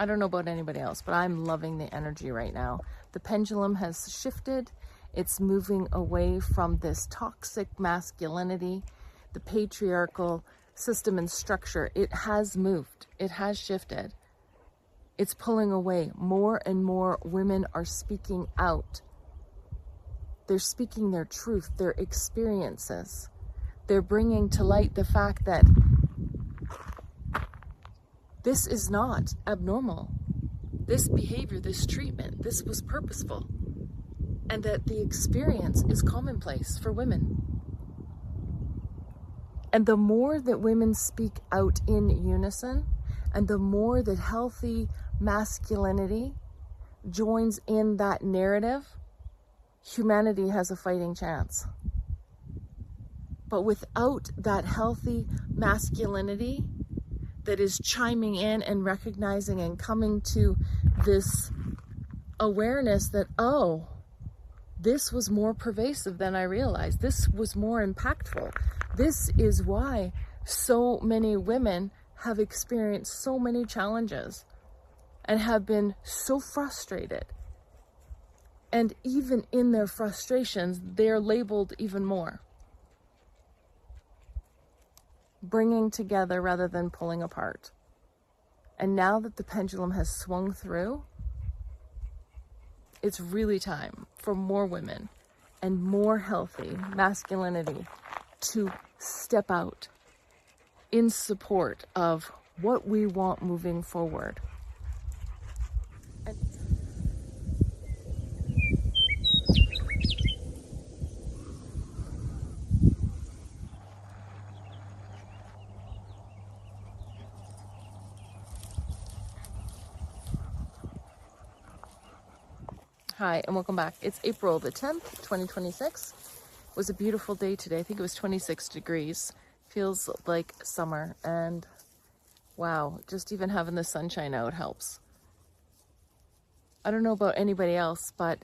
I don't know about anybody else, but I'm loving the energy right now. The pendulum has shifted. It's moving away from this toxic masculinity, the patriarchal system and structure. It has moved. It has shifted. It's pulling away. More and more women are speaking out. They're speaking their truth, their experiences. They're bringing to light the fact that this is not abnormal. This behavior, this treatment, this was purposeful. And that the experience is commonplace for women. And the more that women speak out in unison, and the more that healthy masculinity joins in that narrative, humanity has a fighting chance. But without that healthy masculinity that is chiming in and recognizing and coming to this awareness that, oh, this was more pervasive than I realized. This was more impactful. This is why so many women have experienced so many challenges and have been so frustrated. And even in their frustrations, they're labeled even more. Bringing together rather than pulling apart. And now that the pendulum has swung through, it's really time for more women and more healthy masculinity to step out in support of what we want moving forward. Hi, and welcome back. It's April the 10th, 2026. It was a beautiful day today. I think it was 26 degrees. Feels like summer, and wow, just even having the sunshine out helps. I don't know about anybody else, but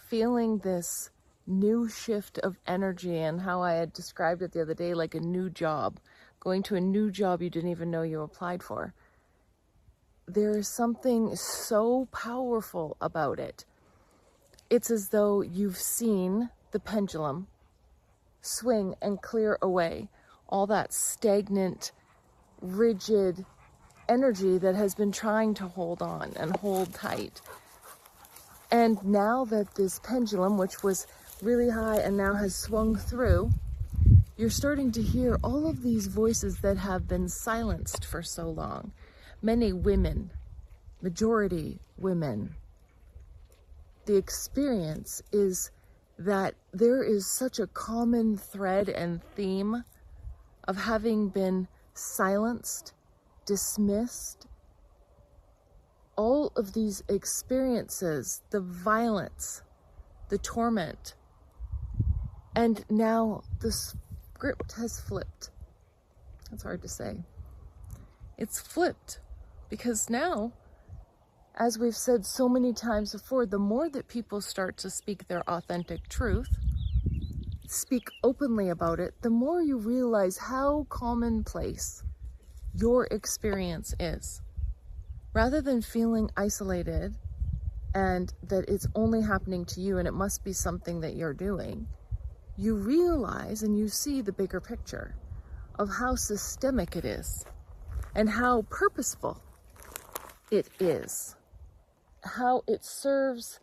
feeling this new shift of energy, and how I had described it the other day, like a new job, going to a new job you didn't even know you applied for. There is something so powerful about it. It's as though you've seen the pendulum swing and clear away all that stagnant, rigid energy that has been trying to hold on and hold tight. And now that this pendulum, which was really high and now has swung through, you're starting to hear all of these voices that have been silenced for so long. Many women, majority women. The experience is that there is such a common thread and theme of having been silenced, dismissed. All of these experiences, the violence, the torment, and now the script has flipped. That's hard to say. It's flipped because now, as we've said so many times before, the more that people start to speak their authentic truth, speak openly about it, the more you realize how commonplace your experience is. Rather than feeling isolated and that it's only happening to you and it must be something that you're doing, you realize and you see the bigger picture of how systemic it is and how purposeful it is. How it serves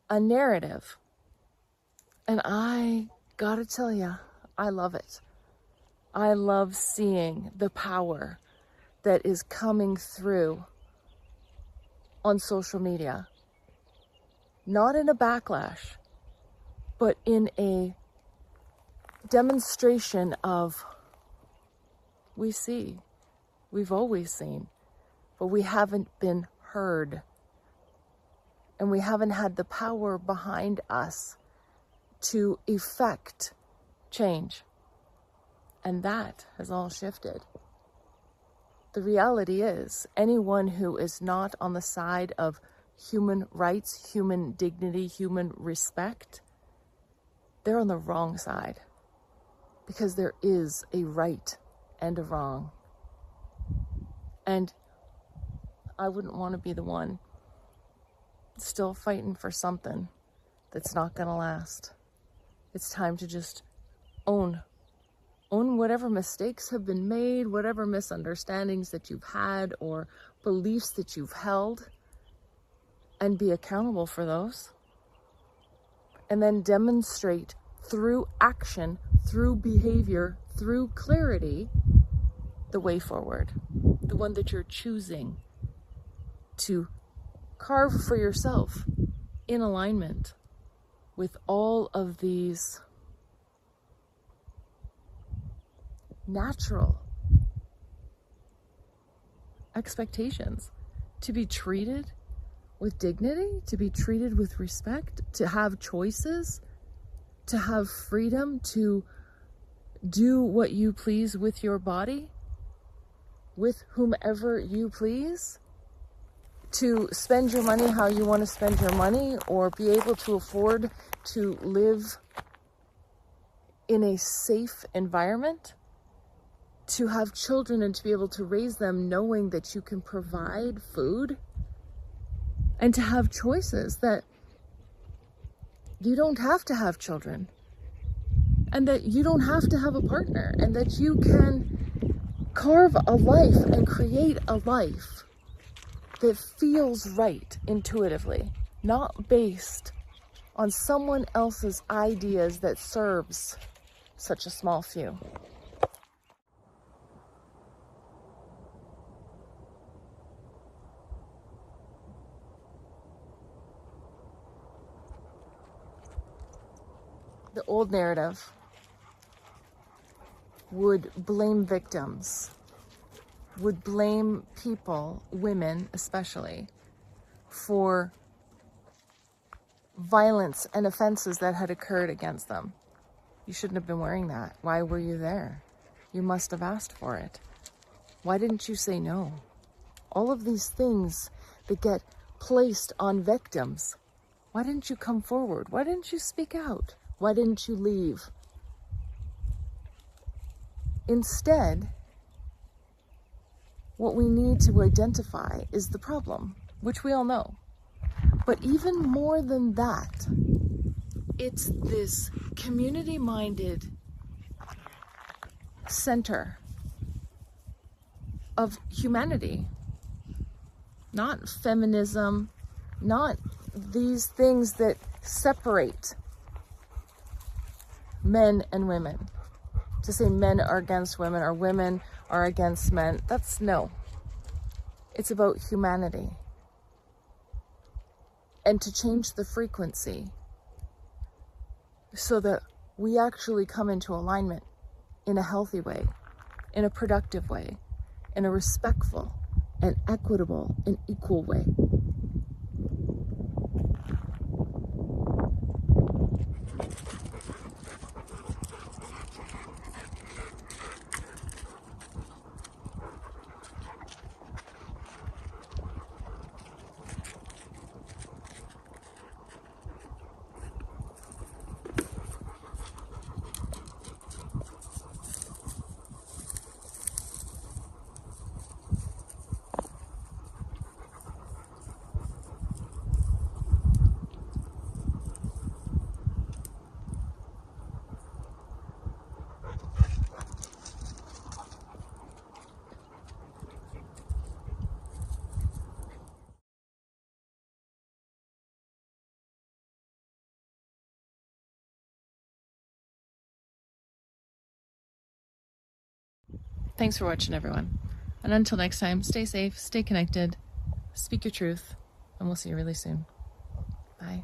a narrative. And I gotta tell you, I love it. I love seeing the power that is coming through on social media. Not in a backlash, but in a demonstration of we see, we've always seen, but we haven't been heard. And we haven't had the power behind us to effect change. And that has all shifted. The reality is, anyone who is not on the side of human rights, human dignity, human respect, they're on the wrong side. Because there is a right and a wrong. And I wouldn't want to be the one still fighting for something that's not going to last. It's time to just own whatever mistakes have been made, whatever misunderstandings that you've had or beliefs that you've held, and be accountable for those. And then demonstrate through action, through behavior, through clarity, the way forward, the one that you're choosing to carve for yourself in alignment with all of these natural expectations, to be treated with dignity, to be treated with respect, to have choices, to have freedom to do what you please with your body, with whomever you please, to spend your money how you want to spend your money, or be able to afford to live in a safe environment, to have children and to be able to raise them knowing that you can provide food, and to have choices that you don't have to have children, and that you don't have to have a partner, and that you can carve a life and create a life that feels right intuitively, not based on someone else's ideas that serves such a small few. The old narrative would blame victims, would blame people, women especially, for violence and offenses that had occurred against them. You shouldn't have been wearing that. Why were you there? You must have asked for it. Why didn't you say no? All of these things that get placed on victims. Why didn't you come forward? Why didn't you speak out? Why didn't you leave? Instead, what we need to identify is the problem, which we all know. But even more than that, it's this community-minded center of humanity, not feminism, not these things that separate men and women. To say men are against women or women are against men, that's no. It's about humanity. And to change the frequency so that we actually come into alignment in a healthy way, in a productive way, in a respectful and equitable and equal way. Thanks for watching, everyone. And until next time, stay safe, stay connected, speak your truth, and we'll see you really soon. Bye.